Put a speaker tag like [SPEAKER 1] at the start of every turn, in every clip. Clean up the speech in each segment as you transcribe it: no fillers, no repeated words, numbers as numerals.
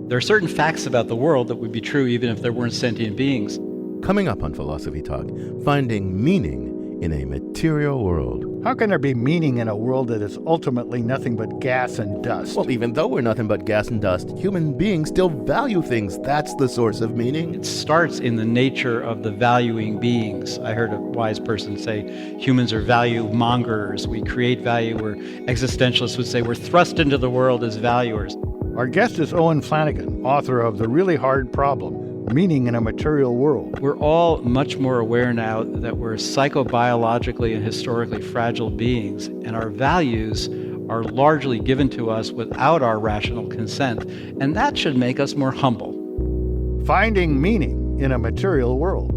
[SPEAKER 1] There are certain facts about the world that would be true even if there weren't sentient beings.
[SPEAKER 2] Coming up on Philosophy Talk, finding meaning in a material world.
[SPEAKER 3] How can there be meaning in a world that is ultimately nothing but gas and dust?
[SPEAKER 2] Well, even though we're nothing but gas and dust, human beings still value things. That's the source of meaning.
[SPEAKER 1] It starts in the nature of the valuing beings. I heard a wise person say humans are value mongers. We create value, where existentialists would say we're thrust into the world as valuers.
[SPEAKER 3] Our guest is Owen Flanagan, author of The Really Hard Problem, Meaning in a Material World.
[SPEAKER 1] We're all much more aware now that we're psychobiologically and historically fragile beings, and our values are largely given to us without our rational consent, and that should make us more humble.
[SPEAKER 3] Finding meaning in a material world.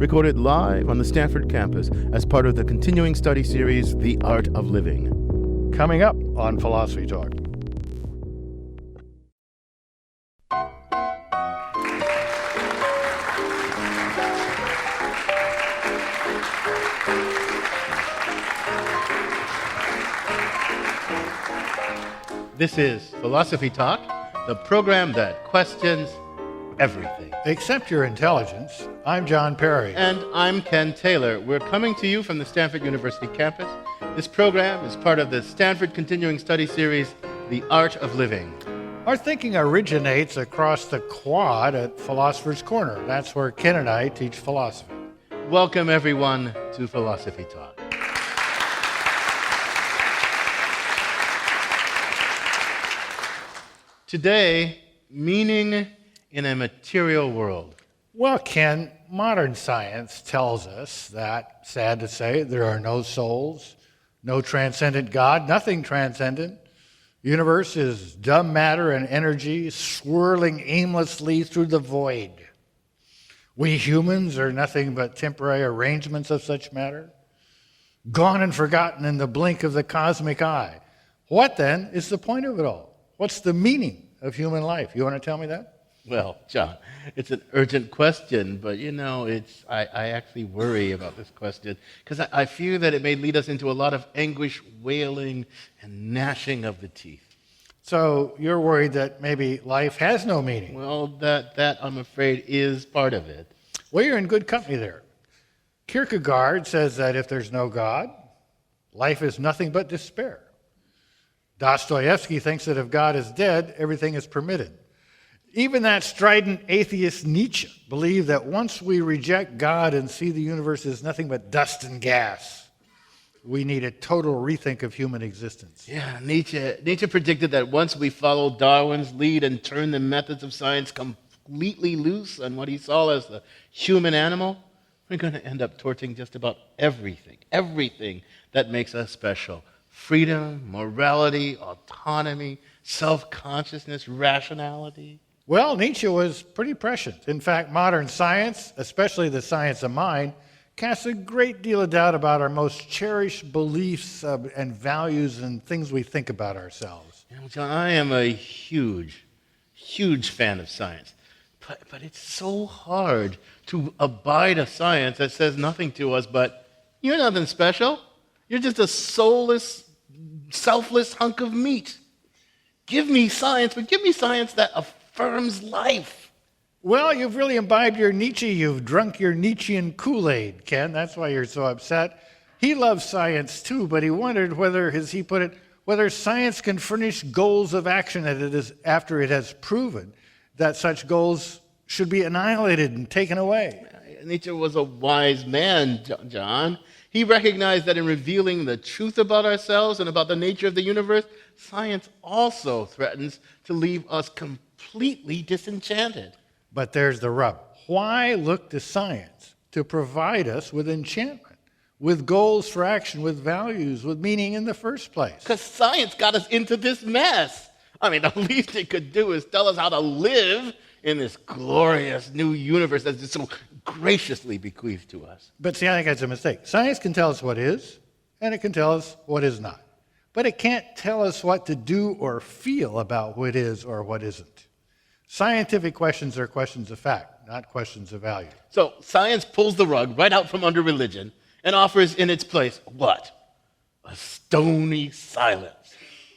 [SPEAKER 2] Recorded live on the Stanford campus as part of the continuing study series, The Art of Living.
[SPEAKER 3] Coming up on Philosophy Talk.
[SPEAKER 4] This is Philosophy Talk, the program that questions everything.
[SPEAKER 3] Except your intelligence. I'm John Perry.
[SPEAKER 4] And I'm Ken Taylor. We're coming to you from the Stanford University campus. This program is part of the Stanford Continuing Studies series, The Art of Living.
[SPEAKER 3] Our thinking originates across the quad at Philosopher's Corner. That's where Ken and I teach philosophy.
[SPEAKER 4] Welcome, everyone, to Philosophy Talk. Today, meaning in a material world.
[SPEAKER 3] Well, Ken, modern science tells us that, sad to say, there are no souls, no transcendent God, nothing transcendent. The universe is dumb matter and energy swirling aimlessly through the void. We humans are nothing but temporary arrangements of such matter, gone and forgotten in the blink of the cosmic eye. What then is the point of it all? What's the meaning of human life? You want to tell me that?
[SPEAKER 4] Well, John, it's an urgent question, but I actually worry about this question because I fear that it may lead us into a lot of anguish, wailing, and gnashing of the teeth.
[SPEAKER 3] So you're worried that maybe life has no meaning?
[SPEAKER 4] Well, that I'm afraid is part of it.
[SPEAKER 3] Well, you're in good company there. Kierkegaard says that if there's no God, life is nothing but despair. Dostoevsky thinks that if God is dead, everything is permitted. Even that strident atheist Nietzsche believed that once we reject God and see the universe as nothing but dust and gas, we need a total rethink of human existence.
[SPEAKER 4] Yeah, Nietzsche predicted that once we follow Darwin's lead and turn the methods of science completely loose on what he saw as the human animal, we're going to end up torching just about everything that makes us special. Freedom, morality, autonomy, self-consciousness, rationality.
[SPEAKER 3] Well, Nietzsche was pretty prescient. In fact, modern science, especially the science of mind, casts a great deal of doubt about our most cherished beliefs and values and things we think about ourselves.
[SPEAKER 4] John, I am a huge fan of science. But it's so hard to abide a science that says nothing to us but, you're nothing special. You're just a soulless, selfless hunk of meat. Give me science, but give me science that affirms life.
[SPEAKER 3] Well, you've really imbibed your Nietzsche. You've drunk your Nietzschean Kool-Aid, Ken. That's why you're so upset. He loves science too, but he wondered whether, as he put it, whether science can furnish goals of action after it has proven that such goals should be annihilated and taken away.
[SPEAKER 4] Nietzsche was a wise man, John. He recognized that in revealing the truth about ourselves and about the nature of the universe, science also threatens to leave us completely disenchanted.
[SPEAKER 3] But there's the rub. Why look to science to provide us with enchantment, with goals for action, with values, with meaning in the first place?
[SPEAKER 4] Because science got us into this mess. I mean, the least it could do is tell us how to live in this glorious new universe that's just so graciously bequeathed to us.
[SPEAKER 3] But see, I think that's a mistake. Science can tell us what is, and it can tell us what is not. But it can't tell us what to do or feel about what is or what isn't. Scientific questions are questions of fact, not questions of value.
[SPEAKER 4] So science pulls the rug right out from under religion and offers in its place what? A stony silence.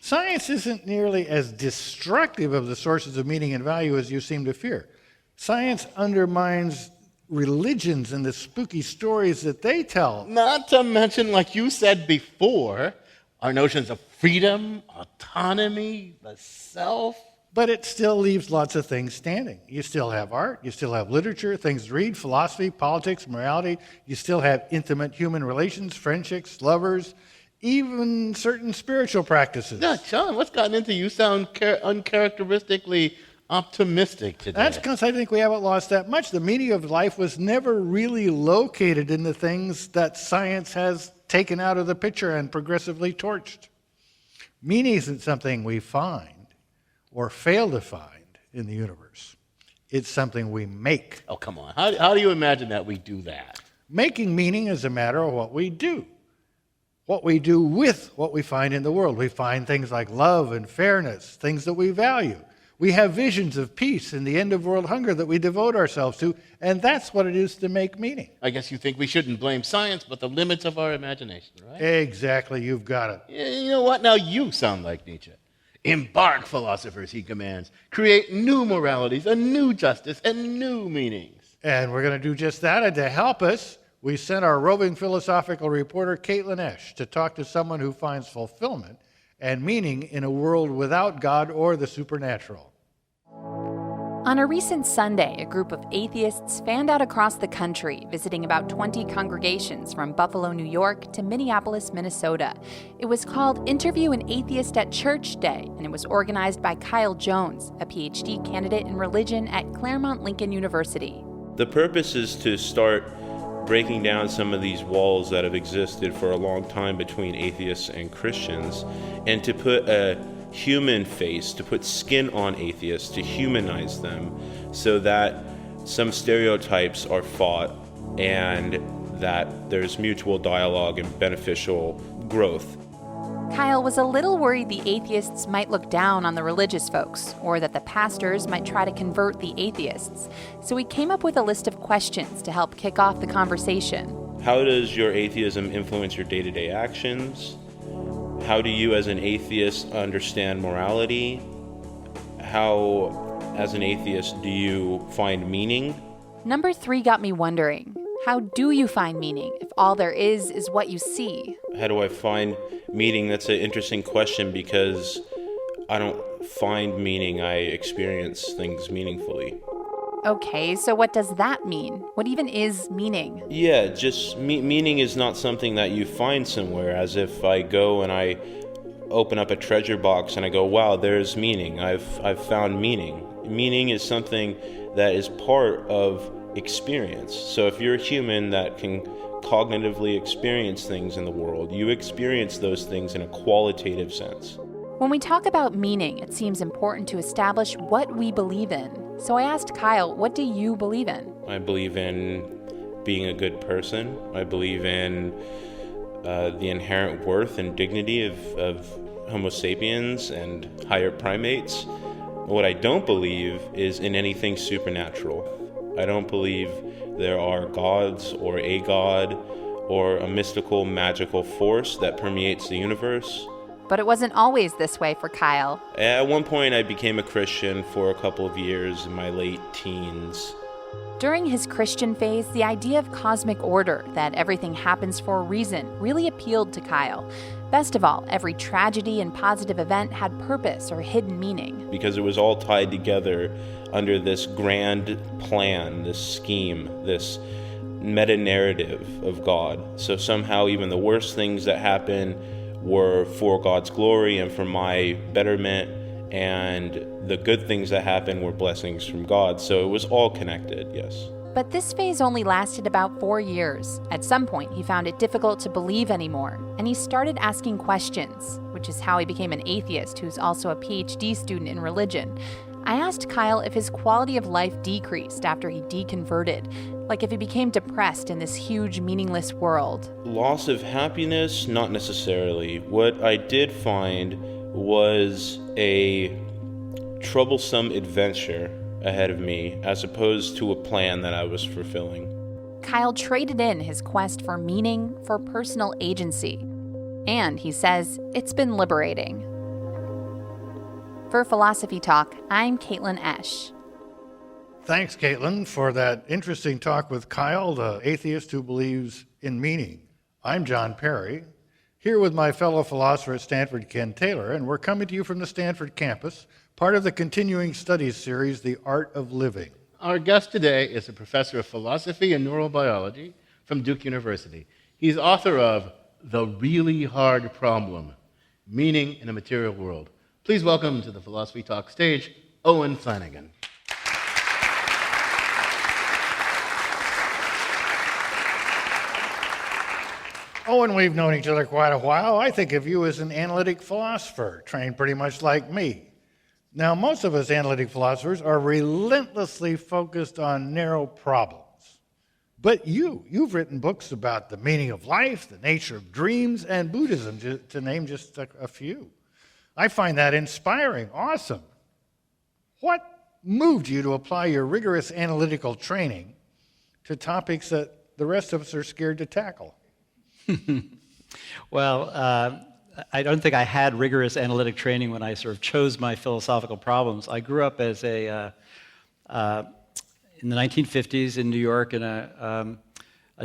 [SPEAKER 3] Science isn't nearly as destructive of the sources of meaning and value as you seem to fear. Science undermines religions and the spooky stories that they tell.
[SPEAKER 4] Not to mention, like you said before, our notions of freedom, autonomy, the self.
[SPEAKER 3] But it still leaves lots of things standing. You still have art, you still have literature, things to read, philosophy, politics, morality. You still have intimate human relations, friendships, lovers, even certain spiritual practices.
[SPEAKER 4] Yeah, John, what's gotten into you? Sound uncharacteristically optimistic today.
[SPEAKER 3] That's because I think we haven't lost that much. The meaning of life was never really located in the things that science has taken out of the picture and progressively torched. Meaning isn't something we find or fail to find in the universe. It's something we make.
[SPEAKER 4] Oh, come on. How do you imagine that we do that?
[SPEAKER 3] Making meaning is a matter of what we do. What we do with what we find in the world. We find things like love and fairness, things that we value. We have visions of peace and the end of world hunger that we devote ourselves to, and that's what it is to make meaning.
[SPEAKER 4] I guess you think we shouldn't blame science, but the limits of our imagination, right?
[SPEAKER 3] Exactly, you've got it.
[SPEAKER 4] You know what? Now you sound like Nietzsche. Embark, philosophers, he commands. Create new moralities, a new justice, and new meanings.
[SPEAKER 3] And we're going to do just that, and to help us, we sent our roving philosophical reporter, Caitlin Esch, to talk to someone who finds fulfillment and meaning in a world without God or the supernatural.
[SPEAKER 5] On a recent Sunday, a group of atheists fanned out across the country, visiting about 20 congregations from Buffalo, New York to Minneapolis, Minnesota. It was called Interview an Atheist at Church Day, and it was organized by Kyle Jones, a PhD candidate in religion at Claremont Lincoln University.
[SPEAKER 6] The purpose is to start breaking down some of these walls that have existed for a long time between atheists and Christians, and to put a human face, to put skin on atheists, to humanize them so that some stereotypes are fought and that there's mutual dialogue and beneficial growth.
[SPEAKER 5] Kyle was a little worried the atheists might look down on the religious folks, or that the pastors might try to convert the atheists. So he came up with a list of questions to help kick off the conversation.
[SPEAKER 6] How does your atheism influence your day-to-day actions? How do you as an atheist understand morality? How, as an atheist, do you find meaning?
[SPEAKER 5] Number 3 got me wondering, how do you find meaning if all there is what you see?
[SPEAKER 6] How do I find meaning? That's an interesting question because I don't find meaning, I experience things meaningfully.
[SPEAKER 5] Okay, so what does that mean? What even is meaning?
[SPEAKER 6] Yeah, just meaning is not something that you find somewhere, as if I go and I open up a treasure box and I go, wow, there's meaning. I've found meaning. Meaning is something that is part of experience. So if you're a human that can cognitively experience things in the world, you experience those things in a qualitative sense.
[SPEAKER 5] When we talk about meaning, it seems important to establish what we believe in. So I asked Kyle, what do you believe in?
[SPEAKER 6] I believe in being a good person. I believe in the inherent worth and dignity of Homo sapiens and higher primates. What I don't believe is in anything supernatural. I don't believe there are gods or a god or a mystical, magical force that permeates the universe.
[SPEAKER 5] But it wasn't always this way for Kyle.
[SPEAKER 6] At one point, I became a Christian for a couple of years in my late teens.
[SPEAKER 5] During his Christian phase, the idea of cosmic order, that everything happens for a reason, really appealed to Kyle. Best of all, every tragedy and positive event had purpose or hidden meaning.
[SPEAKER 6] Because it was all tied together under this grand plan, this scheme, this meta-narrative of God. So somehow even the worst things that happen were for God's glory and for my betterment, and the good things that happened were blessings from God. So it was all connected, yes.
[SPEAKER 5] But this phase only lasted about 4 years. At some point, he found it difficult to believe anymore, and he started asking questions, which is how he became an atheist who's also a PhD student in religion. I asked Kyle if his quality of life decreased after he deconverted, like if he became depressed in this huge, meaningless world.
[SPEAKER 6] Loss of happiness? Not necessarily. What I did find was a troublesome adventure ahead of me, as opposed to a plan that I was fulfilling.
[SPEAKER 5] Kyle traded in his quest for meaning for personal agency. And he says it's been liberating. For Philosophy Talk, I'm Caitlin Esch.
[SPEAKER 3] Thanks, Caitlin, for that interesting talk with Kyle, the atheist who believes in meaning. I'm John Perry, here with my fellow philosopher at Stanford, Ken Taylor, and we're coming to you from the Stanford campus, part of the Continuing Studies series, The Art of Living.
[SPEAKER 4] Our guest today is a professor of philosophy and neurobiology from Duke University. He's author of The Really Hard Problem, Meaning in a Material World. Please welcome to the Philosophy Talk stage, Owen Flanagan.
[SPEAKER 3] Owen, we've known each other quite a while. I think of you as an analytic philosopher, trained pretty much like me. Now, most of us analytic philosophers are relentlessly focused on narrow problems. But you've written books about the meaning of life, the nature of dreams, and Buddhism, to name just a few. I find that inspiring, awesome. What moved you to apply your rigorous analytical training to topics that the rest of us are scared to tackle?
[SPEAKER 1] Well, I don't think I had rigorous analytic training when I sort of chose my philosophical problems. I grew up as in the 1950s in New York in a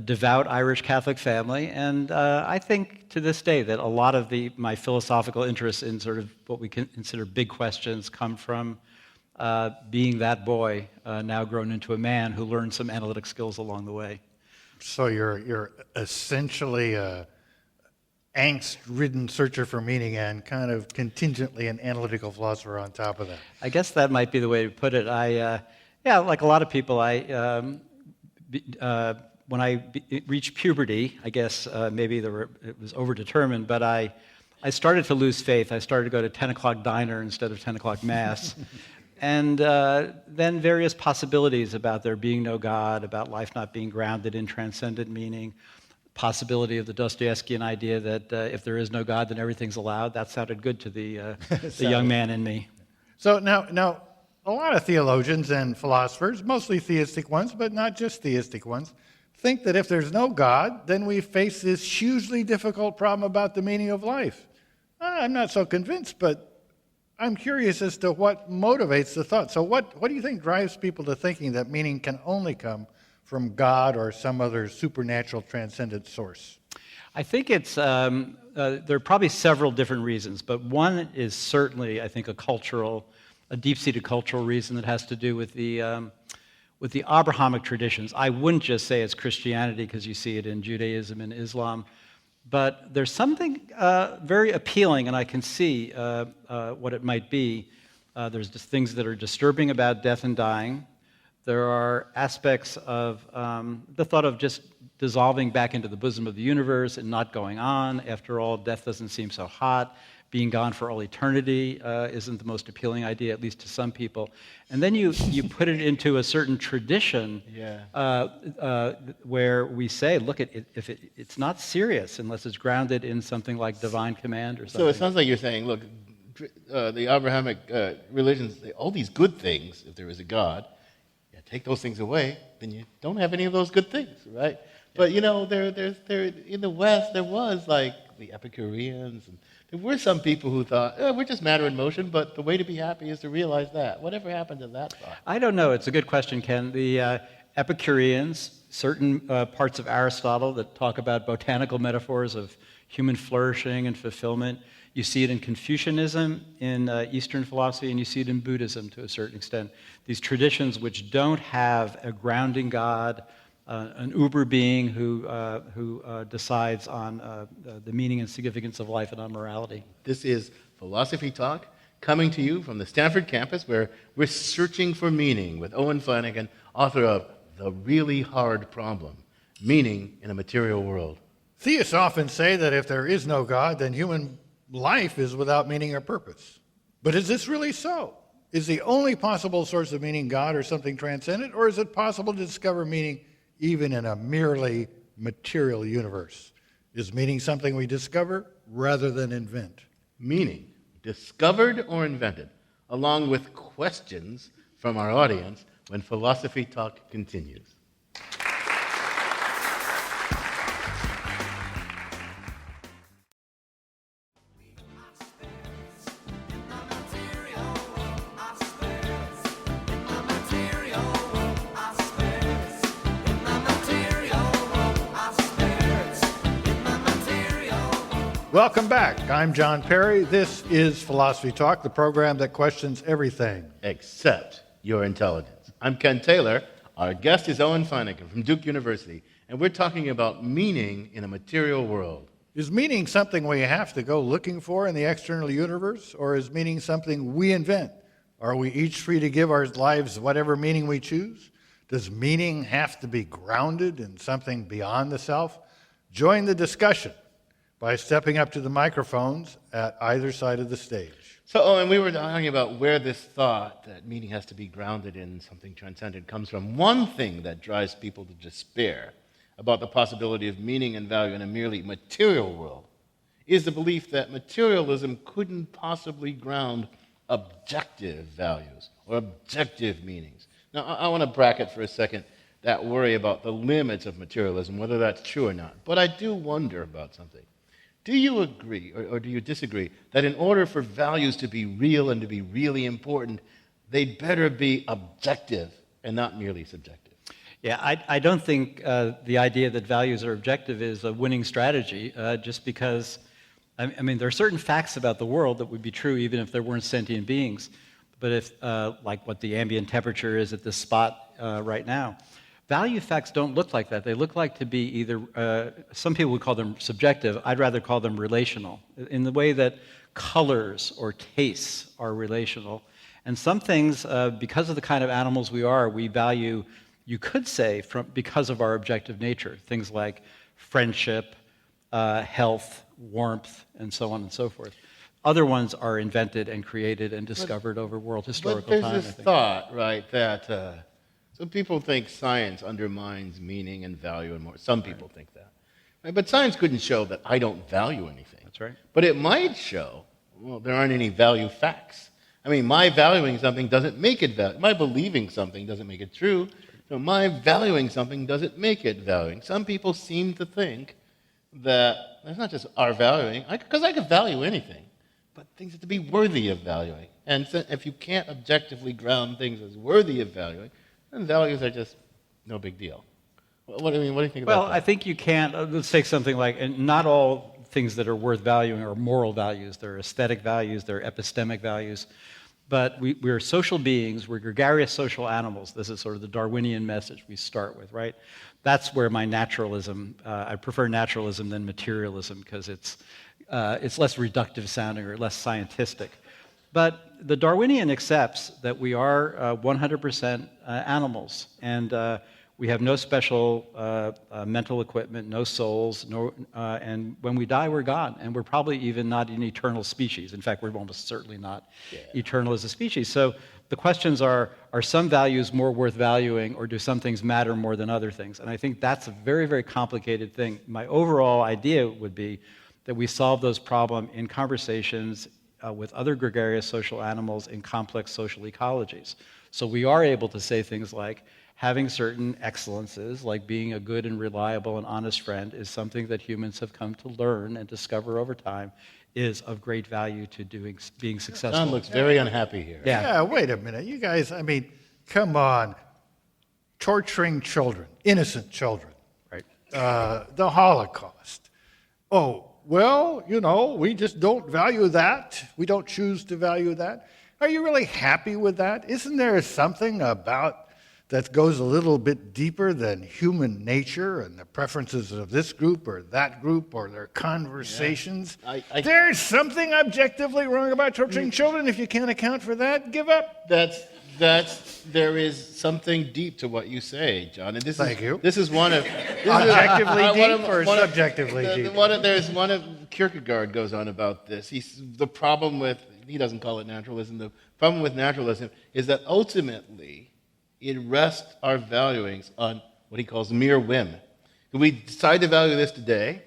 [SPEAKER 1] devout Irish Catholic family, and I think to this day that a lot of my philosophical interests in sort of what we consider big questions come from being that boy, now grown into a man who learned some analytic skills along the way.
[SPEAKER 3] So you're essentially a angst-ridden searcher for meaning and kind of contingently an analytical philosopher on top of that.
[SPEAKER 1] I guess that might be the way to put it. Like a lot of people, when I reached puberty, I guess maybe it was overdetermined, but I started to lose faith. I started to go to 10 o'clock diner instead of 10 o'clock mass. And then various possibilities about there being no God, about life not being grounded in transcendent meaning, possibility of the Dostoevskian idea that if there is no God, then everything's allowed. That sounded good to the young man in me.
[SPEAKER 3] So now, a lot of theologians and philosophers, mostly theistic ones, but not just theistic ones, think that if there's no God, then we face this hugely difficult problem about the meaning of life. I'm not so convinced, but I'm curious as to what motivates the thought. So what do you think drives people to thinking that meaning can only come from God or some other supernatural transcendent source?
[SPEAKER 1] I think it's there are probably several different reasons, but one is certainly, I think, a deep-seated cultural reason that has to do with the Abrahamic traditions. I wouldn't just say it's Christianity because you see it in Judaism and Islam. But there's something very appealing, and I can see what it might be. There's just things that are disturbing about death and dying. There are aspects of the thought of just dissolving back into the bosom of the universe and not going on. After all, death doesn't seem so hot. Being gone for all eternity isn't the most appealing idea, at least to some people. And then you put it into a certain tradition where we say, look, it's not serious unless it's grounded in something like divine command or something.
[SPEAKER 4] So it sounds like you're saying, look, the Abrahamic religions, all these good things, if there is a God, take those things away, then you don't have any of those good things, right? But there in the West, there was like the Epicureans, and there were some people who thought, we're just matter in motion, but the way to be happy is to realize that. Whatever happened to that thought?
[SPEAKER 1] I don't know. It's a good question, Ken. The Epicureans, certain parts of Aristotle that talk about botanical metaphors of human flourishing and fulfillment. You see it in Confucianism, in Eastern philosophy, and you see it in Buddhism to a certain extent. These traditions which don't have a grounding God, an uber being who decides on the meaning and significance of life and on morality.
[SPEAKER 4] This is Philosophy Talk, coming to you from the Stanford campus, where we're searching for meaning with Owen Flanagan, author of The Really Hard Problem, Meaning in a Material World.
[SPEAKER 3] Theists often say that if there is no God, then human life is without meaning or purpose. But is this really so? Is the only possible source of meaning God or something transcendent, or is it possible to discover meaning even in a merely material universe? Is meaning something we discover rather than invent?
[SPEAKER 4] Meaning, discovered or invented, along with questions from our audience when Philosophy Talk continues.
[SPEAKER 3] Welcome back. I'm John Perry. This is Philosophy Talk, the program that questions everything
[SPEAKER 4] Except your intelligence. I'm Ken Taylor. Our guest is Owen Flanagan from Duke University, and we're talking about meaning in a material world.
[SPEAKER 3] Is meaning something we have to go looking for in the external universe, or is meaning something we invent? Are we each free to give our lives whatever meaning we choose? Does meaning have to be grounded in something beyond the self? Join the discussion by stepping up to the microphones at either side of the stage.
[SPEAKER 4] So, Owen, we were talking about where this thought that meaning has to be grounded in something transcendent comes from. One thing that drives people to despair about the possibility of meaning and value in a merely material world is the belief that materialism couldn't possibly ground objective values or objective meanings. Now, I want to bracket for a second that worry about the limits of materialism, whether that's true or not. But I do wonder about something. Do you agree, or do you disagree, that in order for values to be real and to be really important, they'd better be objective and not merely subjective?
[SPEAKER 1] Yeah, I don't think the idea that values are objective is a winning strategy, just because, I mean, there are certain facts about the world that would be true even if there weren't sentient beings. But if, like what the ambient temperature is at this spot right now, value facts don't look like that. They look like to be either, some people would call them subjective, I'd rather call them relational, in the way that colors or tastes are relational. And some things, because of the kind of animals we are, we value, you could say, because of our objective nature, things like friendship, health, warmth, and so on and so forth. Other ones are invented and created and discovered over world historical time.
[SPEAKER 4] But there's this thought, right, that some people think science undermines meaning and value and more. Some people think that. Right? But science couldn't show that I don't value anything.
[SPEAKER 1] That's right.
[SPEAKER 4] But it might show, well, there aren't any value facts. I mean, my valuing something doesn't make it value. My believing something doesn't make it true. So my valuing something doesn't make it valuing. Some people seem to think that it's not just our valuing, because I could value anything, but things have to be worthy of valuing. And so if you can't objectively ground things as worthy of valuing, then values are just no big deal. What do you think about that?
[SPEAKER 1] Well, I think you can't, let's take something like, and not all things that are worth valuing are moral values. There are aesthetic values, there are epistemic values. But we're social beings, we're gregarious social animals. This is sort of the Darwinian message we start with, right? That's where my naturalism, I prefer naturalism than materialism because it's less reductive sounding or less scientific. But the Darwinian accepts that we are 100% animals, and we have no special mental equipment, no souls, and when we die, we're gone. And we're probably even not an eternal species. In fact, we're almost certainly not eternal as a species. So the questions are some values more worth valuing, or do some things matter more than other things? And I think that's a very, very complicated thing. My overall idea would be that we solve those problems in conversations with other gregarious social animals in complex social ecologies. So we are able to say things like, having certain excellences, like being a good and reliable and honest friend, is something that humans have come to learn and discover over time is of great value to being successful.
[SPEAKER 4] John looks very unhappy here.
[SPEAKER 3] Yeah, wait a minute. You guys, I mean, come on. Torturing children, innocent children.
[SPEAKER 1] Right.
[SPEAKER 3] The Holocaust. Oh, well, you know, we just don't value that. We don't choose to value that. Are you really happy with that? Isn't there something about that goes a little bit deeper than human nature and the preferences of this group or that group or their conversations?
[SPEAKER 4] Yeah.
[SPEAKER 3] There's something objectively wrong about torturing children. If you can't account for that, give up.
[SPEAKER 4] There is something deep to what you say, John. And
[SPEAKER 3] Thank you.
[SPEAKER 4] This is one of
[SPEAKER 3] Objectively deep or subjectively deep?
[SPEAKER 4] There's one of Kierkegaard goes on about this. The problem with, he doesn't call it naturalism, the problem with naturalism is that ultimately it rests our valuings on what he calls mere whim. We decide to value this today,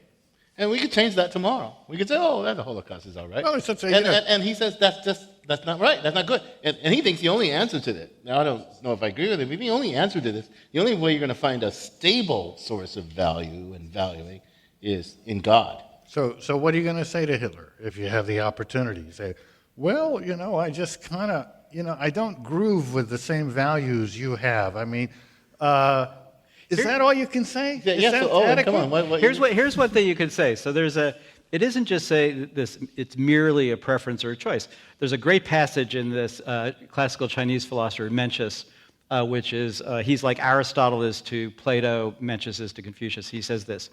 [SPEAKER 4] and we could change that tomorrow. We could say, oh, the Holocaust is all right.
[SPEAKER 3] Well, it's
[SPEAKER 4] and he says that's not right. That's not good. And he thinks the only answer to this, now I don't know if I agree with him, but the only answer to this, the only way you're going to find a stable source of value and valuing is in God.
[SPEAKER 3] So what are you going to say to Hitler if you have the opportunity? You say, well, you know, I just kind of, you know, I don't groove with the same values you have. I mean, is that all you can say?
[SPEAKER 4] Yeah, so, come on.
[SPEAKER 1] Here's what you could say. So there's it isn't just say this, it's merely a preference or a choice. There's a great passage in this classical Chinese philosopher, Mencius, which is, he's like Aristotle is to Plato, Mencius is to Confucius. He says this: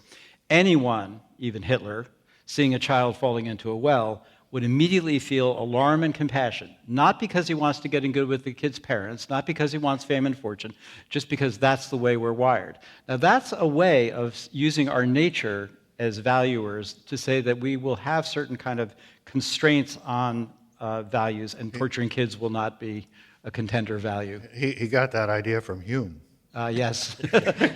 [SPEAKER 1] anyone, even Hitler, seeing a child falling into a well, would immediately feel alarm and compassion, not because he wants to get in good with the kid's parents, not because he wants fame and fortune, just because that's the way we're wired. Now, that's a way of using our nature as valuers to say that we will have certain kind of constraints on values, and torturing kids will not be a contender value.
[SPEAKER 3] He got that idea from Hume.
[SPEAKER 1] Yes.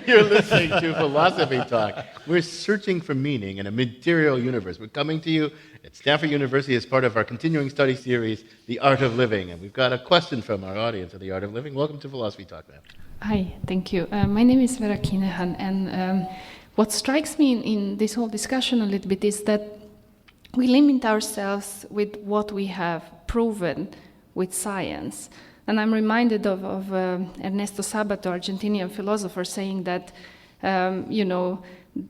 [SPEAKER 4] You're listening to Philosophy Talk. We're searching for meaning in a material universe. We're coming to you at Stanford University as part of our continuing study series, The Art of Living. And we've got a question from our audience of The Art of Living. Welcome to Philosophy Talk, ma'am.
[SPEAKER 7] Hi, thank you. My name is Vera Kinehan, and what strikes me in this whole discussion a little bit is that we limit ourselves with what we have proven with science. And I'm reminded of Ernesto Sabato, Argentinian philosopher, saying that,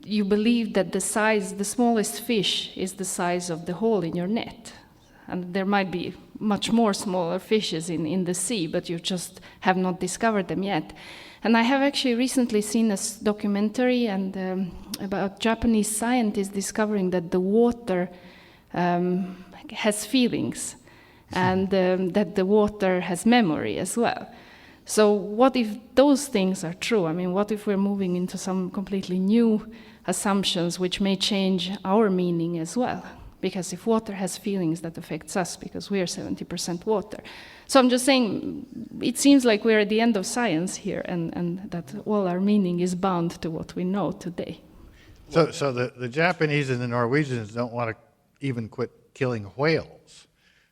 [SPEAKER 7] you believe that the smallest fish is the size of the hole in your net. And there might be much more smaller fishes in the sea, but you just have not discovered them yet. And I have actually recently seen a documentary about Japanese scientists discovering that the water has feelings, and that the water has memory as well. So what if those things are true? I mean, what if we're moving into some completely new assumptions which may change our meaning as well? Because if water has feelings, that affects us because we are 70% water. So I'm just saying, it seems like we're at the end of science here, and that all our meaning is bound to what we know today.
[SPEAKER 3] So the Japanese and the Norwegians don't want to even quit killing whales.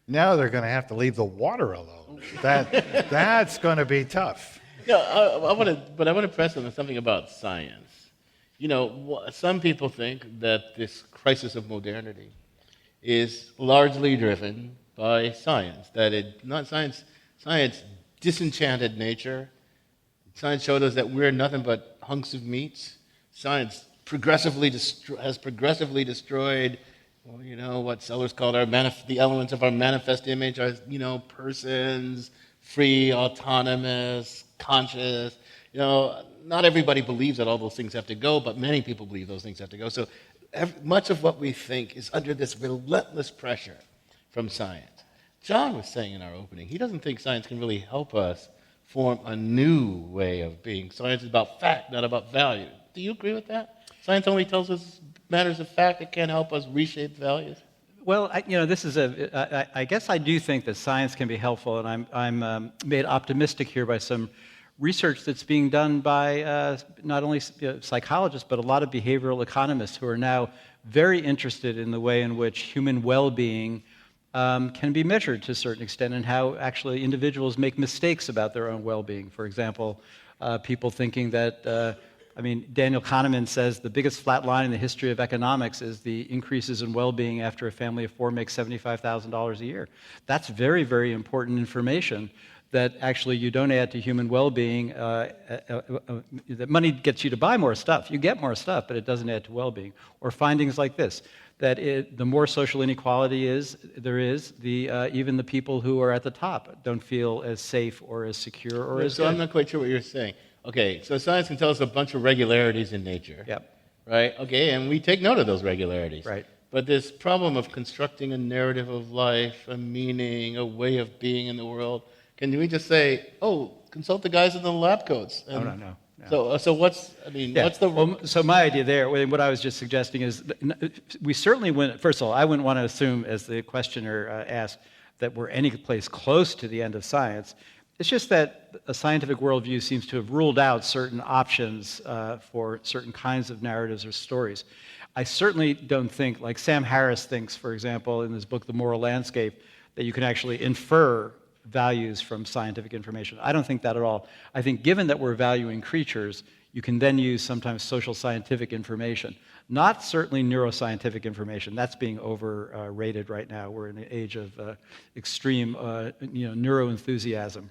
[SPEAKER 3] Now they're going to have to leave the water alone. That's going to be tough.
[SPEAKER 4] No, I want to press on something about science. Some people think that this crisis of modernity is largely driven by science. Science disenchanted nature. Science showed us that we're nothing but hunks of meat. Science has progressively destroyed, what Sellers called the elements of our manifest image, persons, free, autonomous, conscious. Not everybody believes that all those things have to go, but many people believe those things have to go. So much of what we think is under this relentless pressure from science. John was saying in our opening, he doesn't think science can really help us form a new way of being. Science is about fact, not about value. Do you agree with that? Science only tells us matters of fact. It can't help us reshape values.
[SPEAKER 1] Well, I guess I do think that science can be helpful, and I'm made optimistic here by some research that's being done by not only psychologists, but a lot of behavioral economists who are now very interested in the way in which human well-being can be measured to a certain extent, and how actually individuals make mistakes about their own well-being. For example, people thinking that Daniel Kahneman says the biggest flat line in the history of economics is the increases in well-being after a family of four makes $75,000 a year. That's very, very important information that actually you don't add to human well-being. That money gets you to buy more stuff. You get more stuff, but it doesn't add to well-being. Or findings like this, that the more social inequality there is, even the people who are at the top don't feel as safe or as secure or as good.
[SPEAKER 4] I'm not quite sure what you're saying. Okay, so science can tell us a bunch of regularities in nature.
[SPEAKER 1] Yep.
[SPEAKER 4] Right? Okay, and we take note of those regularities.
[SPEAKER 1] Right.
[SPEAKER 4] But this problem of constructing a narrative of life, a meaning, a way of being in the world, can we just say, consult the guys in the lab coats?
[SPEAKER 1] No.
[SPEAKER 4] So what's the...
[SPEAKER 1] Well, so my idea there, what I was just suggesting is, we certainly wouldn't, first of all, I wouldn't want to assume, as the questioner asked, that we're any place close to the end of science. It's just that a scientific worldview seems to have ruled out certain options for certain kinds of narratives or stories. I certainly don't think, like Sam Harris thinks, for example, in his book, The Moral Landscape, that you can actually infer values from scientific information. I don't think that at all. I think given that we're valuing creatures, you can then use sometimes social scientific information, not certainly neuroscientific information. That's being overrated right now. We're in an age of extreme neuroenthusiasm.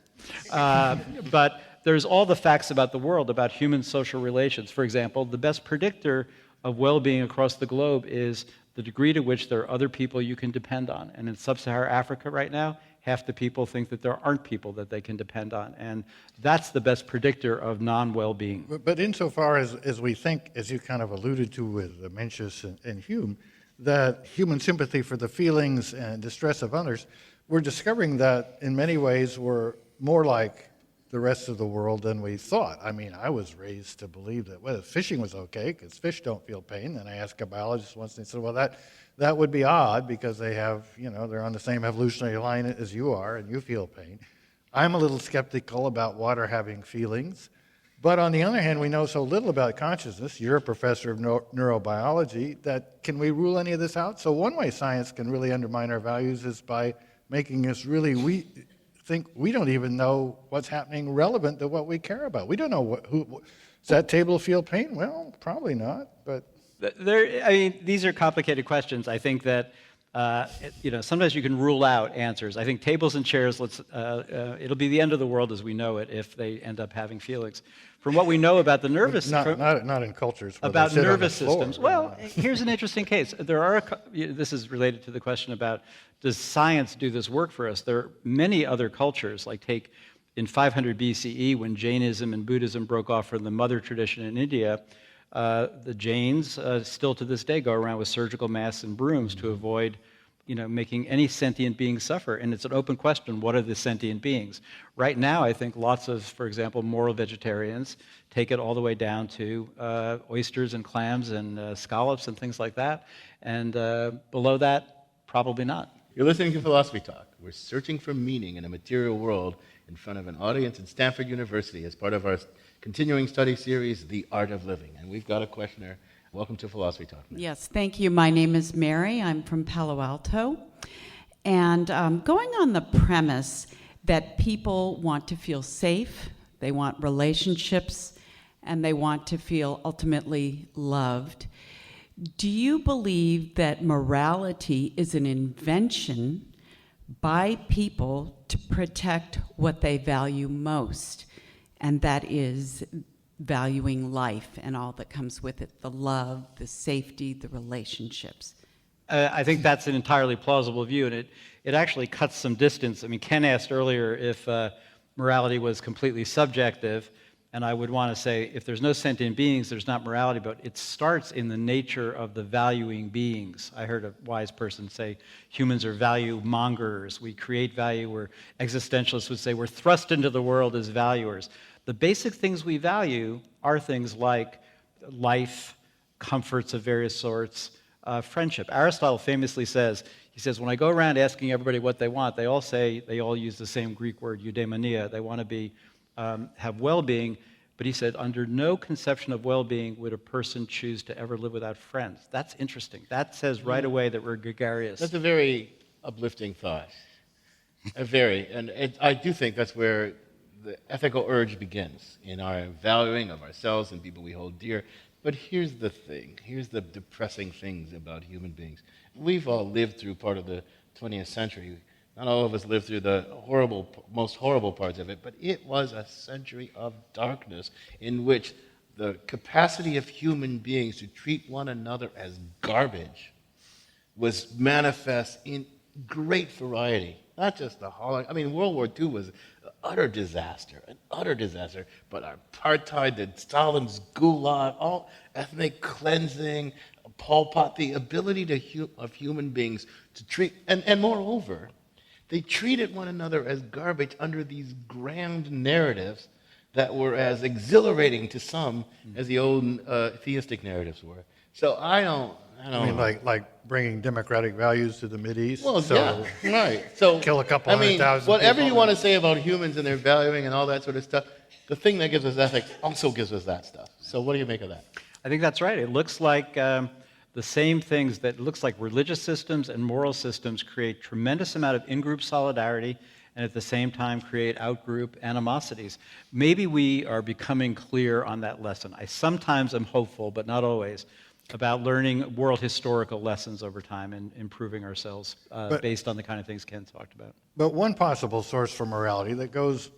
[SPEAKER 1] But there's all the facts about the world, about human social relations. For example, the best predictor of well-being across the globe is the degree to which there are other people you can depend on. And in sub-Saharan Africa right now, half the people think that there aren't people that they can depend on. And that's the best predictor of non-well-being.
[SPEAKER 3] But insofar as we think, as you kind of alluded to with Mencius and Hume, that human sympathy for the feelings and distress of others, we're discovering that in many ways we're more like the rest of the world than we thought. I mean, I was raised to believe that, well, fishing was okay because fish don't feel pain. Then I asked a biologist once, and they said, well, that would be odd because they have, they're on the same evolutionary line as you are, and you feel pain. I'm a little skeptical about water having feelings. But on the other hand, we know so little about consciousness. You're a professor of neurobiology. That can we rule any of this out? So one way science can really undermine our values is by making us really think we don't even know what's happening relevant to what we care about. We don't know does that table feel pain? Well, probably not. But
[SPEAKER 1] these are complicated questions. I think that sometimes you can rule out answers. I think tables and chairs, it'll be the end of the world as we know it if they end up having feelings. From what we know about the nervous system,
[SPEAKER 3] not in cultures
[SPEAKER 1] about nervous systems. Well, here's an interesting case. This is related to the question about does science do this work for us? There are many other cultures, like take in 500 BCE when Jainism and Buddhism broke off from the mother tradition in India. The Jains still to this day go around with surgical masks and brooms to avoid making any sentient being suffer. And it's an open question, what are the sentient beings? Right now, I think lots of, for example, moral vegetarians take it all the way down to oysters and clams and scallops and things like that. And below that, probably not.
[SPEAKER 4] You're listening to Philosophy Talk. We're searching for meaning in a material world in front of an audience at Stanford University as part of our continuing study series, The Art of Living. And we've got a questioner. Welcome to Philosophy Talk.
[SPEAKER 8] Yes, thank you. My name is Mary. I'm from Palo Alto. And going on the premise that people want to feel safe, they want relationships, and they want to feel ultimately loved, do you believe that morality is an invention by people to protect what they value most? And that is valuing life and all that comes with it, the love, the safety, the relationships.
[SPEAKER 1] I think that's an entirely plausible view, and it actually cuts some distance. I mean, Ken asked earlier if morality was completely subjective, and I would want to say if there's no sentient beings, there's not morality, but it starts in the nature of the valuing beings. I heard a wise person say humans are value mongers. We create value, where existentialists would say we're thrust into the world as valuers. The basic things we value are things like life, comforts of various sorts, friendship. Aristotle famously says, when I go around asking everybody what they want, they all use the same Greek word, eudaimonia. They want to have well-being, but he said, under no conception of well-being would a person choose to ever live without friends. That's interesting. That says right away that we're gregarious.
[SPEAKER 4] That's a very uplifting thought. I do think that's where the ethical urge begins, in our valuing of ourselves and people we hold dear. But here's the thing. Here's the depressing things about human beings. We've all lived through part of the 20th century. Not all of us lived through the most horrible parts of it, but it was a century of darkness in which the capacity of human beings to treat one another as garbage was manifest in great variety. Not just the Holocaust. I mean, World War II was an utter disaster. But apartheid, Stalin's gulag, all ethnic cleansing, Pol Pot, the ability of human beings to treat, and moreover, they treated one another as garbage under these grand narratives that were as exhilarating to some as the old theistic narratives were. So I don't
[SPEAKER 3] mean, like bringing democratic values to the Mideast?
[SPEAKER 4] Well, yeah, right. So
[SPEAKER 3] kill a couple 100,000
[SPEAKER 4] whatever
[SPEAKER 3] people.
[SPEAKER 4] you want to say about humans and their valuing and all that sort of stuff, the thing that gives us ethics also gives us that stuff. So what do you make of that?
[SPEAKER 1] I think that's right. It looks like the same things that looks like religious systems and moral systems create tremendous amount of in-group solidarity and at the same time create out-group animosities. Maybe we are becoming clear on that lesson. I sometimes am hopeful, but not always, about learning world historical lessons over time and improving ourselves based on the kind of things Ken talked about.
[SPEAKER 3] But one possible source for morality that goes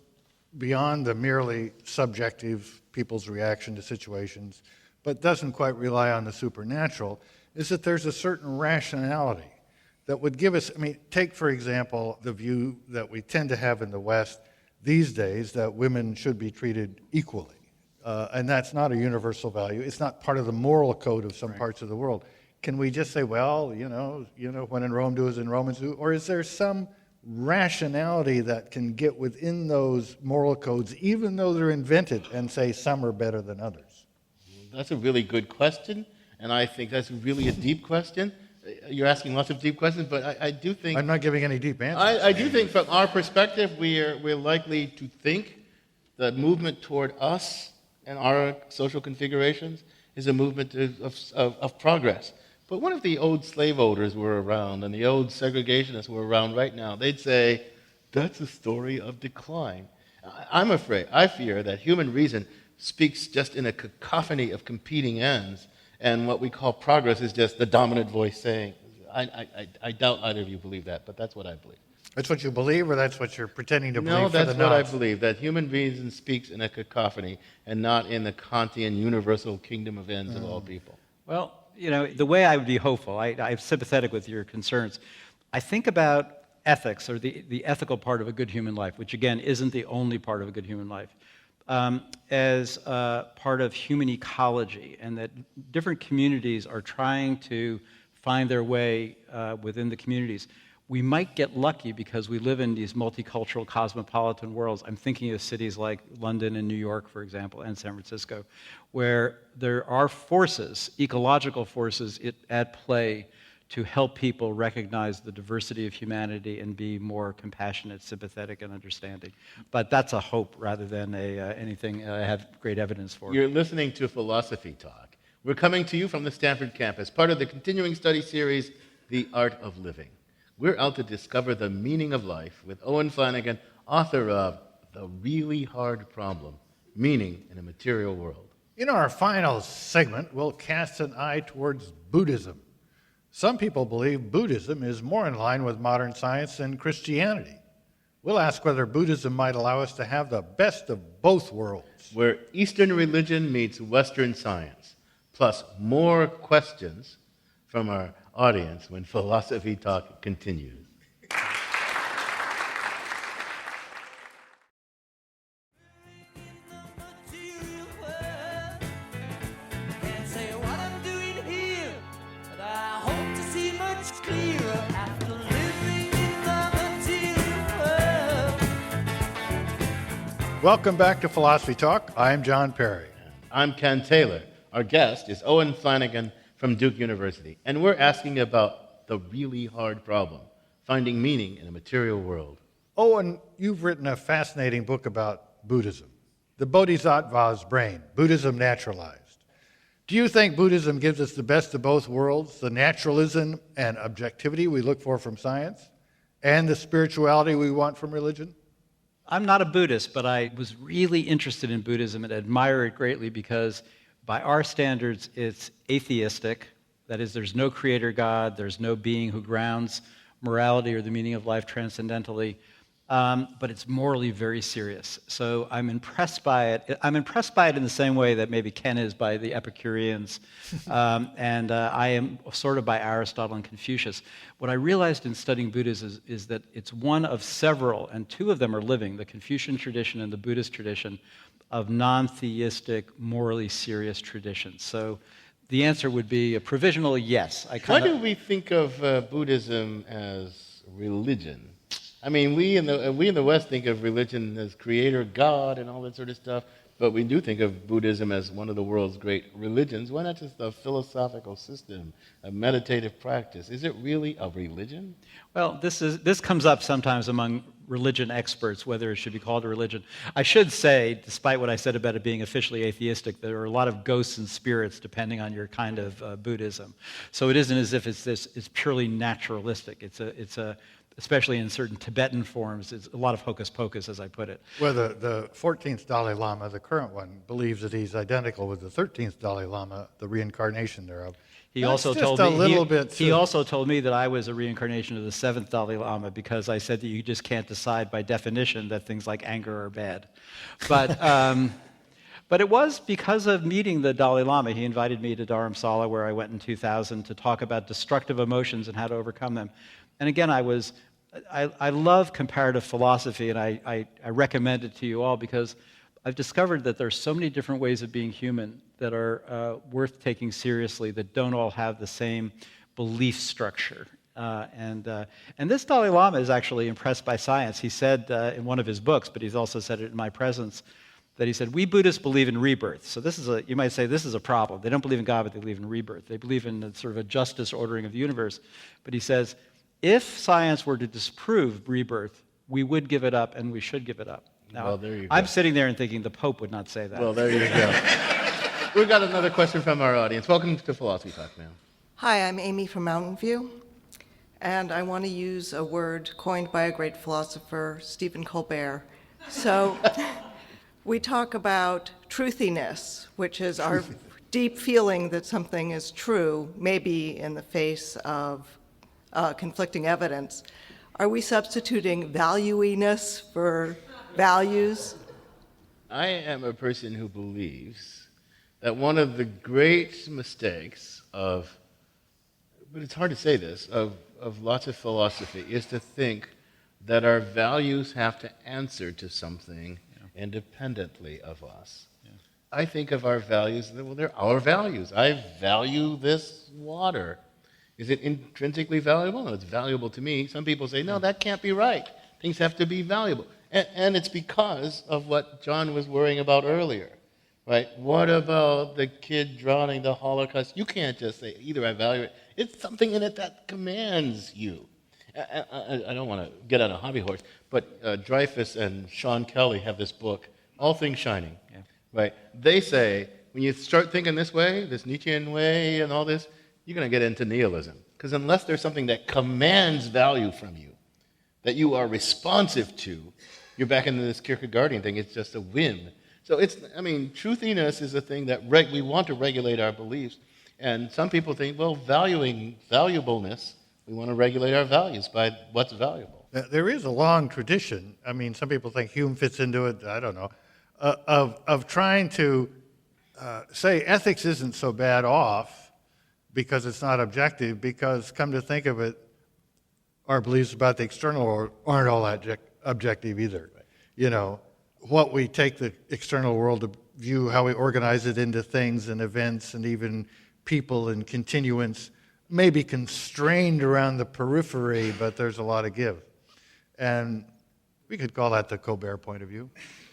[SPEAKER 3] beyond the merely subjective people's reaction to situations, but doesn't quite rely on the supernatural, is that there's a certain rationality that would give us, I mean, take, for example, the view that we tend to have in the West these days that women should be treated equally. And that's not a universal value. It's not part of the moral code of some parts of the world. Can we just say, well, when in Rome, do as in Romans do? Or is there some rationality that can get within those moral codes, even though they're invented, and say some are better than others?
[SPEAKER 4] That's a really good question, and I think that's really a deep question. You're asking lots of deep questions, but I do think...
[SPEAKER 3] I'm not giving any deep answers.
[SPEAKER 4] I do think from our perspective, we're likely to think the movement toward us and our social configurations is a movement of progress. But what if the old slave owners were around and the old segregationists were around right now? They'd say, that's a story of decline. I fear that human reason speaks just in a cacophony of competing ends, and what we call progress is just the dominant voice saying. I doubt either of you believe that, but that's what I believe.
[SPEAKER 3] That's what you believe, or that's what you're pretending to believe?
[SPEAKER 4] No,
[SPEAKER 3] that's
[SPEAKER 4] what I believe, that human reason speaks in a cacophony and not in the Kantian universal kingdom of ends of all people.
[SPEAKER 1] Well, the way I would be hopeful, I'm sympathetic with your concerns. I think about ethics, or the ethical part of a good human life, which again isn't the only part of a good human life, as part of human ecology, and that different communities are trying to find their way within the communities. We might get lucky because we live in these multicultural, cosmopolitan worlds. I'm thinking of cities like London and New York, for example, and San Francisco, where there are forces, ecological forces at play to help people recognize the diversity of humanity and be more compassionate, sympathetic, and understanding. But that's a hope rather than anything I have great evidence for.
[SPEAKER 4] You're listening to Philosophy Talk. We're coming to you from the Stanford campus, part of the continuing study series, The Art of Living. We're out to discover the meaning of life with Owen Flanagan, author of The Really Hard Problem, Meaning in a Material World.
[SPEAKER 3] In our final segment, we'll cast an eye towards Buddhism. Some people believe Buddhism is more in line with modern science than Christianity. We'll ask whether Buddhism might allow us to have the best of both worlds.
[SPEAKER 4] Where Eastern religion meets Western science, plus more questions from our audience when Philosophy Talk continues.
[SPEAKER 3] Welcome back to Philosophy Talk. I'm John Perry.
[SPEAKER 4] I'm Ken Taylor. Our guest is Owen Flanagan from Duke University, and we're asking about the really hard problem, finding meaning in a material world.
[SPEAKER 3] Owen, you've written a fascinating book about Buddhism, The Bodhisattva's Brain, Buddhism Naturalized. Do you think Buddhism gives us the best of both worlds, the naturalism and objectivity we look for from science, and the spirituality we want from religion?
[SPEAKER 1] I'm not a Buddhist, but I was really interested in Buddhism and admire it greatly because by our standards, it's atheistic. That is, there's no creator God, there's no being who grounds morality or the meaning of life transcendentally, but it's morally very serious. So I'm impressed by it. I'm impressed by it in the same way that maybe Ken is by the Epicureans, and I am sort of by Aristotle and Confucius. What I realized in studying Buddhism is that it's one of several, and two of them are living, the Confucian tradition and the Buddhist tradition, of non-theistic, morally serious traditions. So the answer would be a provisional yes.
[SPEAKER 4] Why do we think of Buddhism as religion? I mean, we in the West think of religion as creator, God, and all that sort of stuff, but we do think of Buddhism as one of the world's great religions. Why not just a philosophical system, a meditative practice? Is it really a religion?
[SPEAKER 1] Well, this comes up sometimes among religion experts, whether it should be called a religion. I should say, despite what I said about it being officially atheistic, there are a lot of ghosts and spirits depending on your kind of Buddhism. So it isn't as if it's purely naturalistic. It's a especially in certain Tibetan forms, it's a lot of hocus pocus, as I put it.
[SPEAKER 3] Well, the 14th Dalai Lama, the current one, believes that he's identical with the 13th Dalai Lama, the reincarnation thereof. He also told me that I was a reincarnation of the 7th Dalai Lama because I said that you just can't decide by definition that things like anger are bad. But
[SPEAKER 1] But it was because of meeting the Dalai Lama. He invited me to Dharamsala, where I went in 2000, to talk about destructive emotions and how to overcome them. And again, I love comparative philosophy, and I recommend it to you all because I've discovered that there are so many different ways of being human that are worth taking seriously, that don't all have the same belief structure. And this Dalai Lama is actually impressed by science. He said in one of his books, but he's also said it in my presence, that he said, we Buddhists believe in rebirth. So you might say this is a problem. They don't believe in God, but they believe in rebirth. They believe in sort of a justice ordering of the universe. But he says, if science were to disprove rebirth, we would give it up and we should give it up. Now,
[SPEAKER 4] well, there you go.
[SPEAKER 1] I'm sitting there and thinking the Pope would not say that.
[SPEAKER 4] Well, there you go. We've got another question from our audience. Welcome to Philosophy Talk, ma'am.
[SPEAKER 9] Hi, I'm Amy from Mountain View, and I want to use a word coined by a great philosopher, Stephen Colbert. So we talk about truthiness, which is our deep feeling that something is true, maybe in the face of conflicting evidence. Are we substituting valuiness for values?
[SPEAKER 4] I am a person who believes that one of the great mistakes but it's hard to say this, of lots of philosophy is to think that our values have to answer to something independently of us. Yeah. I think of our values, well, they're our values. I value this water. Is it intrinsically valuable? No, it's valuable to me. Some people say, no, that can't be right. Things have to be valuable. And it's because of what John was worrying about earlier, right? What about the kid drowning, the Holocaust? You can't just say, either I value it. It's something in it that commands you. I don't want to get on a hobby horse, but Dreyfus and Sean Kelly have this book, All Things Shining, right? They say, when you start thinking this way, this Nietzschean way and all this, you're going to get into nihilism. Because unless there's something that commands value from you, that you are responsive to, you're back into this Kierkegaardian thing. It's just a whim. So truthiness is a thing that we want to regulate our beliefs. And some people think, well, valuing valuableness, we want to regulate our values by what's valuable.
[SPEAKER 3] There is a long tradition. I mean, some people think Hume fits into it, I don't know, of trying to say ethics isn't so bad off because it's not objective, because come to think of it, our beliefs about the external world aren't all that objective either. Right. You know, what we take the external world to view, how we organize it into things and events and even people and continuance may be constrained around the periphery, but there's a lot of give. And we could call that the Colbert point of view.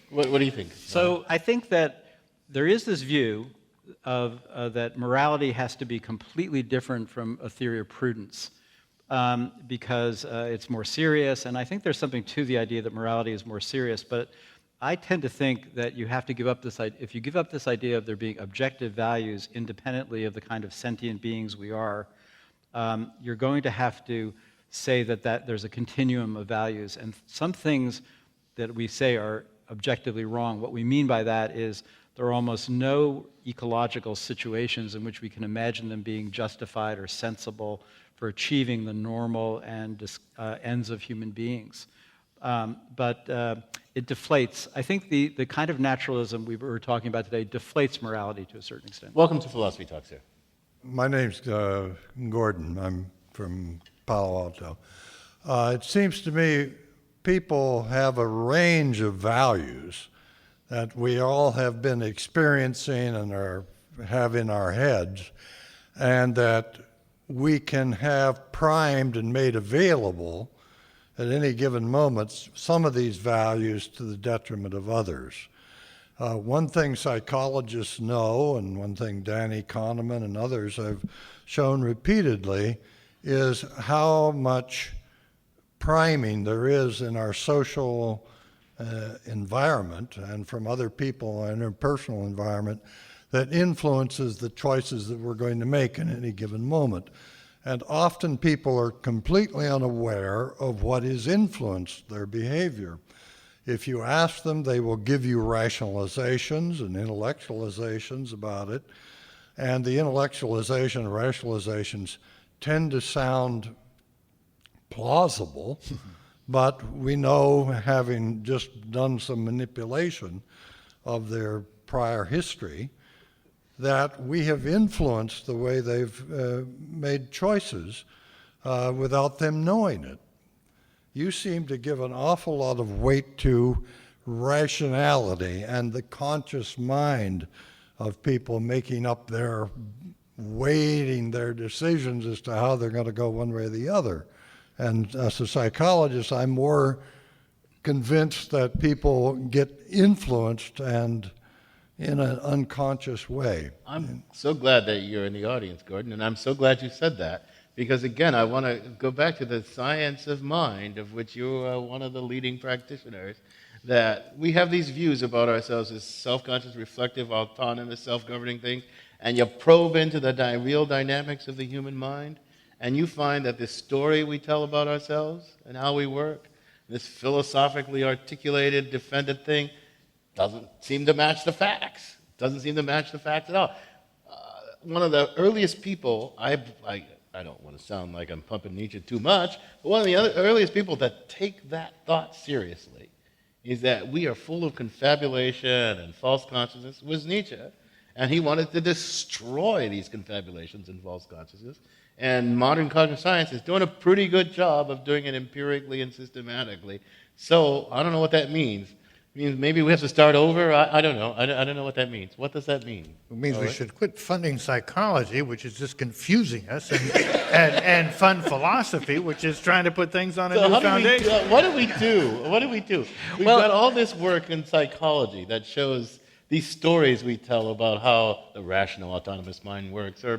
[SPEAKER 4] What do you think?
[SPEAKER 1] So I think that there is this view of that morality has to be completely different from a theory of prudence because it's more serious. And I think there's something to the idea that morality is more serious. But I tend to think that you have to give up this idea. If you give up this idea of there being objective values independently of the kind of sentient beings we are, you're going to have to say that there's a continuum of values. And some things that we say are objectively wrong. What we mean by that is there are almost no ecological situations in which we can imagine them being justified or sensible for achieving the normal and ends of human beings. But it deflates. I think the kind of naturalism we were talking about today deflates morality to a certain extent.
[SPEAKER 4] Welcome to Philosophy Talk, sir.
[SPEAKER 10] My name's Gordon. I'm from Palo Alto. It seems to me people have a range of values that we all have been experiencing and have in our heads, and that we can have primed and made available at any given moment some of these values to the detriment of others. One thing psychologists know, and one thing Danny Kahneman and others have shown repeatedly, is how much priming there is in our social environment and from other people and our personal environment that influences the choices that we're going to make in any given moment. And often people are completely unaware of what has influenced their behavior. If you ask them, they will give you rationalizations and intellectualizations about it. And the intellectualization and rationalizations tend to sound plausible, but we know, having just done some manipulation of their prior history, that we have influenced the way they've made choices without them knowing it. You seem to give an awful lot of weight to rationality and the conscious mind of people making up weighting their decisions as to how they're going to go one way or the other. And as a psychologist, I'm more convinced that people get influenced and in an unconscious way.
[SPEAKER 4] I'm so glad that you're in the audience, Gordon, and I'm so glad you said that, because again, I want to go back to the science of mind, of which you are one of the leading practitioners, that we have these views about ourselves as self-conscious, reflective, autonomous, self-governing things, and you probe into the real dynamics of the human mind, and you find that this story we tell about ourselves and how we work, this philosophically articulated, defended thing, doesn't seem to match the facts. Doesn't seem to match the facts at all. One of the earliest people, I don't want to sound like I'm pumping Nietzsche too much, but one of the earliest people that take that thought seriously is that we are full of confabulation and false consciousness was Nietzsche. And he wanted to destroy these confabulations and false consciousness. And modern cognitive science is doing a pretty good job of doing it empirically and systematically. So I don't know what that means. It means maybe we have to start over? I don't know. I don't know what that means. What does that mean?
[SPEAKER 3] It means we should quit funding psychology, which is just confusing us, and fund philosophy, which is trying to put things on a new foundation.
[SPEAKER 4] What do we do? What do we do? We've got all this work in psychology that shows these stories we tell about how the rational, autonomous mind works are,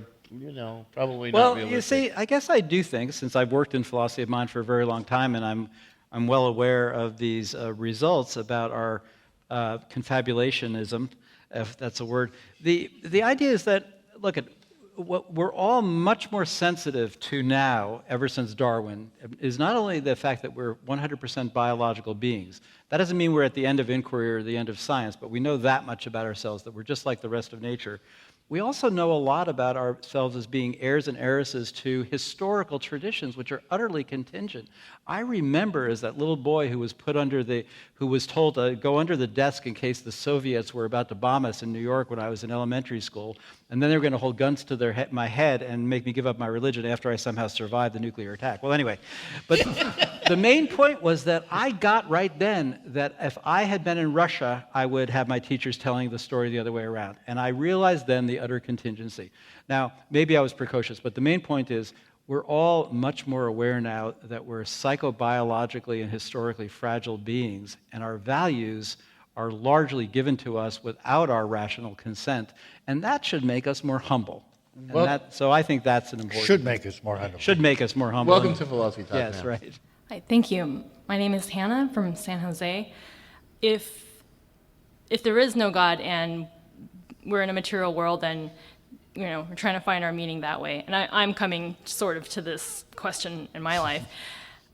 [SPEAKER 4] probably not realistic.
[SPEAKER 1] Well, you see, I guess I do think, since I've worked in philosophy of mind for a very long time, and I'm well aware of these results about our confabulationism, if that's a word. The idea is that, look, what we're all much more sensitive to now, ever since Darwin, is not only the fact that we're 100% biological beings. That doesn't mean we're at the end of inquiry or the end of science, but we know that much about ourselves, that we're just like the rest of nature. We also know a lot about ourselves as being heirs and heiresses to historical traditions, which are utterly contingent. I remember as that little boy who was who was told to go under the desk in case the Soviets were about to bomb us in New York when I was in elementary school, and then they were going to hold guns to my head and make me give up my religion after I somehow survived the nuclear attack. Well, anyway, but the main point was that I got right then that if I had been in Russia, I would have my teachers telling the story the other way around, and I realized then the utter contingency. Now, maybe I was precocious, but the main point is we're all much more aware now that we're psychobiologically and historically fragile beings, and our values are largely given to us without our rational consent, and that should make us more humble. So I think that's an important
[SPEAKER 3] Should make us more humble.
[SPEAKER 1] Should make us more humble.
[SPEAKER 4] Welcome to Philosophy Talk.
[SPEAKER 1] Yes,
[SPEAKER 4] now.
[SPEAKER 1] right.
[SPEAKER 11] Hi, thank you. My name is Hannah from San Jose. If there is no God and we're in a material world, then we're trying to find our meaning that way. And I'm coming sort of to this question in my life.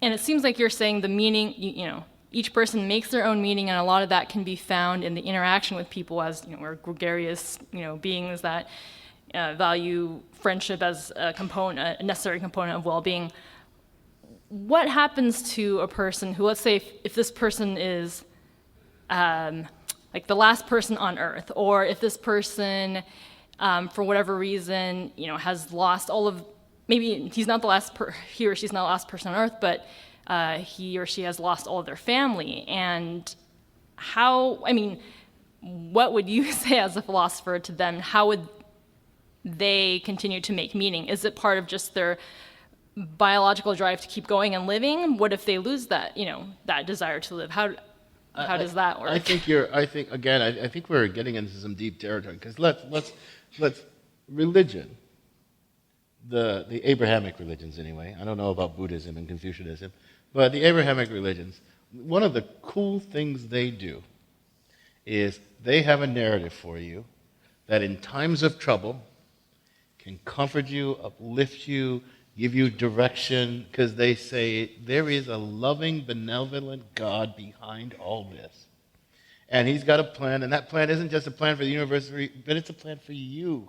[SPEAKER 11] And it seems like you're saying the meaning, each person makes their own meaning, and a lot of that can be found in the interaction with people as, we're gregarious, beings that value friendship as a necessary component of well-being. What happens to a person who, let's say, if this person is like the last person on Earth, or if this person, for whatever reason, has lost all of, maybe he's not the last, he or she's not the last person on Earth, but he or she has lost all of their family, and what would you say as a philosopher to them? How would they continue to make meaning? Is it part of just their biological drive to keep going and living? What if they lose that, that desire to live? How does that work?
[SPEAKER 4] I think we're getting into some deep territory, because let's religion, the Abrahamic religions anyway. I don't know about Buddhism and Confucianism, but the Abrahamic religions, one of the cool things they do is they have a narrative for you that in times of trouble can comfort you, uplift you, give you direction, because they say there is a loving, benevolent God behind all this. And he's got a plan, and that plan isn't just a plan for the universe, but it's a plan for you.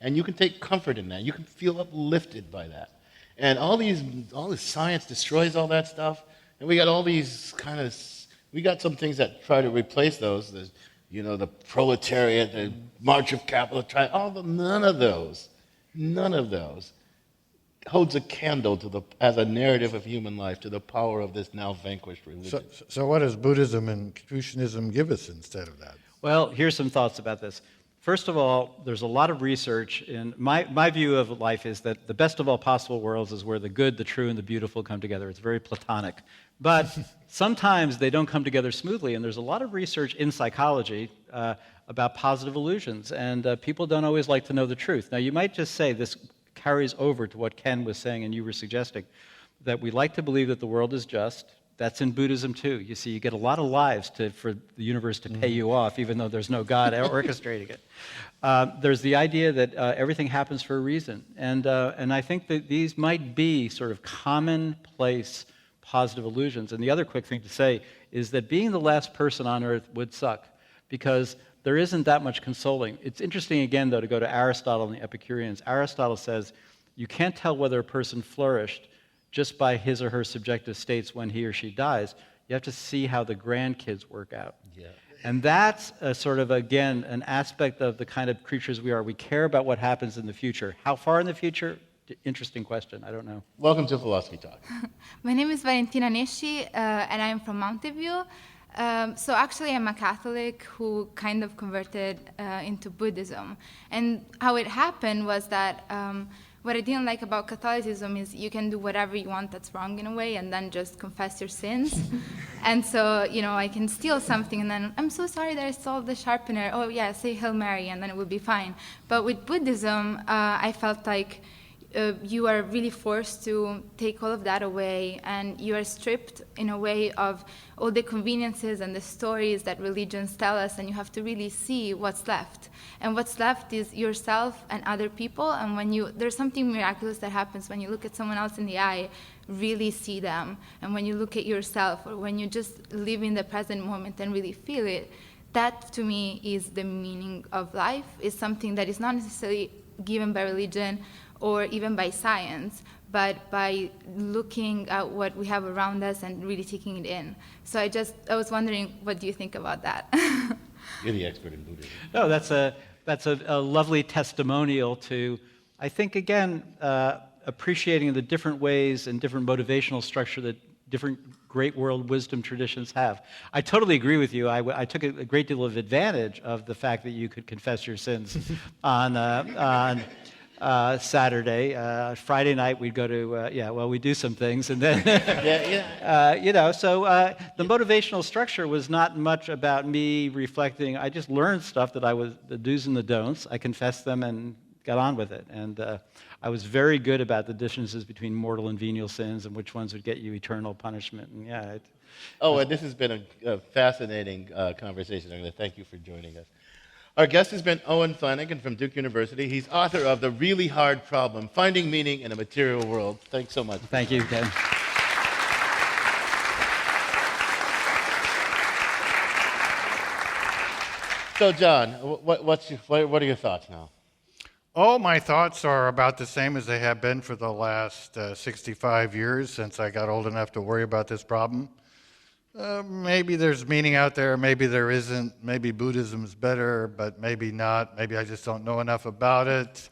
[SPEAKER 4] And you can take comfort in that. You can feel uplifted by that. And all this science destroys all that stuff, and we got all these we got some things that try to replace those. the proletariat, the march of capital, none of those holds a candle as a narrative of human life to the power of this now vanquished religion.
[SPEAKER 3] So what does Buddhism and Confucianism give us instead of that?
[SPEAKER 1] Well, here's some thoughts about this. First of all, there's a lot of research, and my view of life is that the best of all possible worlds is where the good, the true, and the beautiful come together. It's very Platonic. But sometimes they don't come together smoothly, and there's a lot of research in psychology about positive illusions, and people don't always like to know the truth. Now, you might just say this carries over to what Ken was saying and you were suggesting, that we like to believe that the world is just. That's in Buddhism too. You see, you get a lot of lives for the universe to pay you off, even though there's no God orchestrating it. There's the idea that everything happens for a reason. And I think that these might be sort of commonplace positive illusions. And the other quick thing to say is that being the last person on earth would suck, because there isn't that much consoling. It's interesting, again, though, to go to Aristotle and the Epicureans. Aristotle says you can't tell whether a person flourished just by his or her subjective states when he or she dies. You have to see how the grandkids work out.
[SPEAKER 4] Yeah.
[SPEAKER 1] And that's a sort of, again, an aspect of the kind of creatures we are. We care about what happens in the future. How far in the future? Interesting question. I don't know.
[SPEAKER 4] Welcome to Philosophy Talk.
[SPEAKER 12] My name is Valentina Nesci, and I'm from Mountain View. So actually, I'm a Catholic who kind of converted into Buddhism. And how it happened was that what I didn't like about Catholicism is you can do whatever you want that's wrong in a way and then just confess your sins. And so, I can steal something and then, I'm so sorry that I stole the sharpener. Oh yeah, say Hail Mary and then it will be fine. But with Buddhism, I felt like you are really forced to take all of that away, and you are stripped in a way of all the conveniences and the stories that religions tell us, and you have to really see what's left. And what's left is yourself and other people, and there's something miraculous that happens when you look at someone else in the eye, really see them, and when you look at yourself, or when you just live in the present moment and really feel it, that to me is the meaning of life, is something that is not necessarily given by religion or even by science, but by looking at what we have around us and really taking it in. So I was wondering, what do you think about that?
[SPEAKER 4] You're the expert in Buddhism.
[SPEAKER 1] No, that's a lovely testimonial to, I think, again, appreciating the different ways and different motivational structure that different great world wisdom traditions have. I totally agree with you. I took a great deal of advantage of the fact that you could confess your sins on Saturday. Friday night we'd go to, we do some things, and then, so the motivational structure was not much about me reflecting. I just learned stuff that the do's and the don'ts. I confessed them and got on with it. And I was very good about the differences between mortal and venial sins and which ones would get you eternal punishment. And
[SPEAKER 4] and this has been a fascinating conversation. I'm going to thank you for joining us. Our guest has been Owen Flanagan from Duke University. He's author of The Really Hard Problem, Finding Meaning in a Material World. Thanks so much.
[SPEAKER 1] Thank you, Ken.
[SPEAKER 4] So, John, what are your thoughts now?
[SPEAKER 3] Oh, my thoughts are about the same as they have been for the last 65 years since I got old enough to worry about this problem. Maybe there's meaning out there, maybe there isn't. Maybe Buddhism's better, but maybe not. Maybe I just don't know enough about it.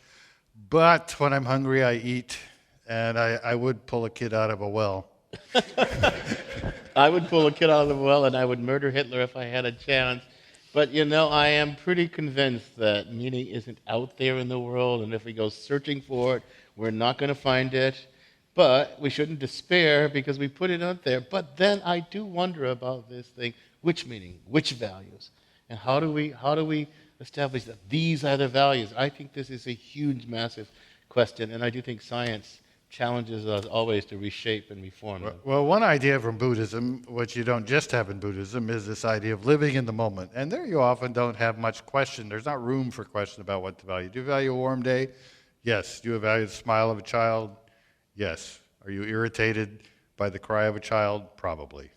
[SPEAKER 3] But when I'm hungry, I eat, and I would pull a kid out of a well.
[SPEAKER 4] I would pull a kid out of the well, and I would murder Hitler if I had a chance. But, I am pretty convinced that meaning isn't out there in the world, and if we go searching for it, we're not going to find it. But we shouldn't despair because we put it out there. But then I do wonder about this thing, which meaning, which values, and how do we establish that these are the values? I think this is a huge, massive question, and I do think science challenges us always to reshape and reform them.
[SPEAKER 3] Well, one idea from Buddhism, which you don't just have in Buddhism, is this idea of living in the moment. And there you often don't have much question. There's not room for question about what to value. Do you value a warm day? Yes. Do you value the smile of a child? Yes. Are you irritated by the cry of a child? Probably.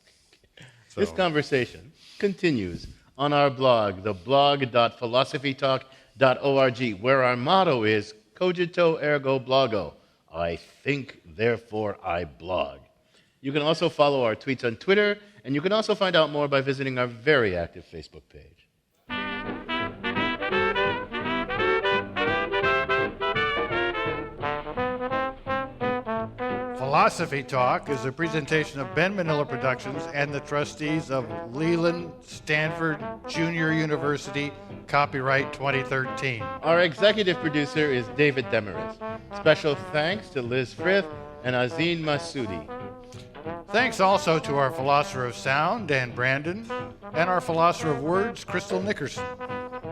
[SPEAKER 3] So.
[SPEAKER 4] This conversation continues on our blog, the blog.philosophytalk.org, where our motto is cogito ergo blogo. I think, therefore I blog. You can also follow our tweets on Twitter, and you can also find out more by visiting our very active Facebook page.
[SPEAKER 3] Philosophy Talk is a presentation of Ben Manila Productions and the trustees of Leland Stanford Junior University, copyright 2013.
[SPEAKER 4] Our executive producer is David Demarest. Special thanks to Liz Frith and Azeen Masudi.
[SPEAKER 3] Thanks also to our philosopher of sound, Dan Brandon, and our philosopher of words, Crystal Nickerson.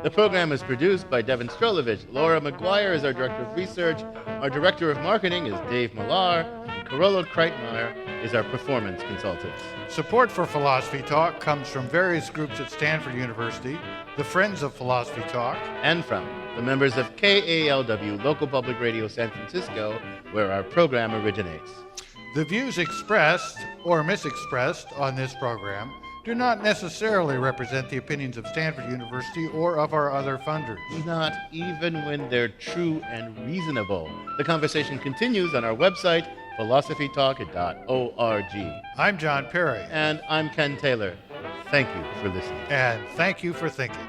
[SPEAKER 4] The program is produced by Devin Strolovich. Laura McGuire is our director of research. Our director of marketing is Dave Millar. And Carolo Kreitmeyer is our performance consultant.
[SPEAKER 3] Support for Philosophy Talk comes from various groups at Stanford University, the Friends of Philosophy Talk,
[SPEAKER 4] And from the members of KALW, Local Public Radio San Francisco, where our program originates.
[SPEAKER 3] The views expressed or misexpressed on this program do not necessarily represent the opinions of Stanford University or of our other funders.
[SPEAKER 4] Not even when they're true and reasonable. The conversation continues on our website, philosophytalk.org.
[SPEAKER 3] I'm John Perry.
[SPEAKER 4] And I'm Ken Taylor. Thank you for listening.
[SPEAKER 3] And thank you for thinking.